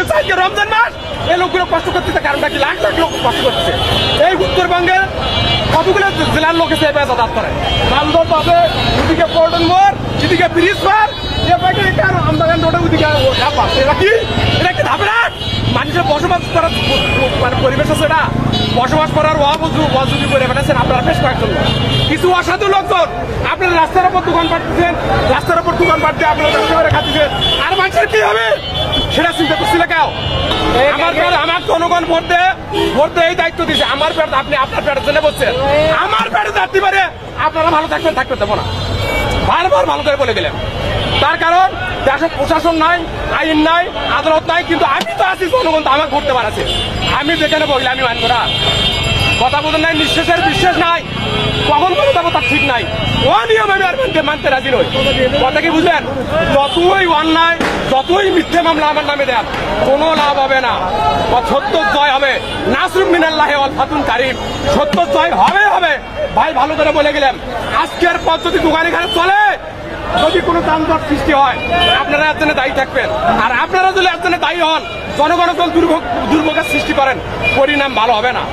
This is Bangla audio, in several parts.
চাইছে রমজান মাস এই লোকগুলো কষ্ট করতেছে কারণটা কি লাখ লাখ লোক কষ্ট করতেছে এই উত্তরবঙ্গে কতগুলো জেলার লোক এসে যাতায়াত করে রামদর পাবে ওদিকে পল্টন মোড় এদিকে ব্রিজ পার আমবাগান রোডে ওদিকে এটা কি ধাপে না মানুষের বসবাস করার মানে পরিবেশ আছে এটা বসবাস করার অজুদি করে বেড়াচ্ছেন আপনারা বেশ কয়েকজন কিছু অসাধু লোকজন আপনারা রাস্তার উপর দোকান পাঠতেছেন রাস্তার উপর দোকান পাঠ দিয়ে আপনারা ব্যবসা করে খাচ্ছেন আর মানুষের কি হবে সেটা চিন্তা করছিল কেউ আমার জনগণ ভোট দিয়ে এই দায়িত্ব দিয়েছে আমার পেট আপনি আপনার পেটের জন্য বলছেন আমার পেটে যাতে পারে আপনারা ভালো থাকবেন থাকতে দেবো না বারবার ভালো করে বলে গেলেন তার কারণ দেশের প্রশাসন নাই আইন নাই আদালত নাই কিন্তু আমি তো আছি জনগণ তো আমার করতে পারছে আমি যেখানে বললে আমি মানবো না কথা বলতে নাই নিঃশ্বাসের বিশ্বাস নাই কখন কথা যাবো তার ঠিক নাই অনিয়ম আমি আর মানতে রাজি নই কথা কি বুঝলেন যতই অন্যায় যতই মিথ্যে মামলা আমার নামে দেন কোনো লাভ হবে না সত্য জয় হবে নাসরুম মিনাল্লাহি ওয়াল ফাতুন কারীম সত্য জয় হবে হবে ভাই ভালো করে বলে গেলাম আজকের পর যদি দোকান এখানে চলে যদি কোনো যানজট সৃষ্টি হয় আপনারা এর জন্য দায়ী থাকবেন আর আপনারা যদি এর জন্য দায়ী হন জনগণ দুর্ভোগের সৃষ্টি করেন পরিণাম ভালো হবে না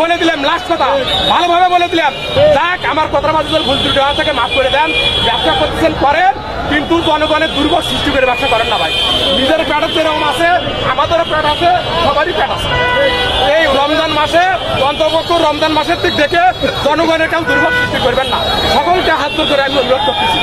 বলে দিলাম লাস্ট কথা ভালোভাবে বলে দিলাম যাক আমার কথার মাঝে ভুল ত্রুটি হওয়া থেকে মাফ করে দেন ব্যবসা করতেছেন করেন কিন্তু জনগণের দুর্ভোগ সৃষ্টি করে ব্যবসা করেন না ভাই নিজের পেটের যেরকম আছে আমাদেরও পেট আছে সবারই পেট আছে এই রমজান মাসে অন্তর্ভুক্ত রমজান মাসের দিক দেখে জনগণের কেউ দুর্ভোগ সৃষ্টি করবেন না সকলকে হাত ধরে করে আমি অনুরোধ করতেছি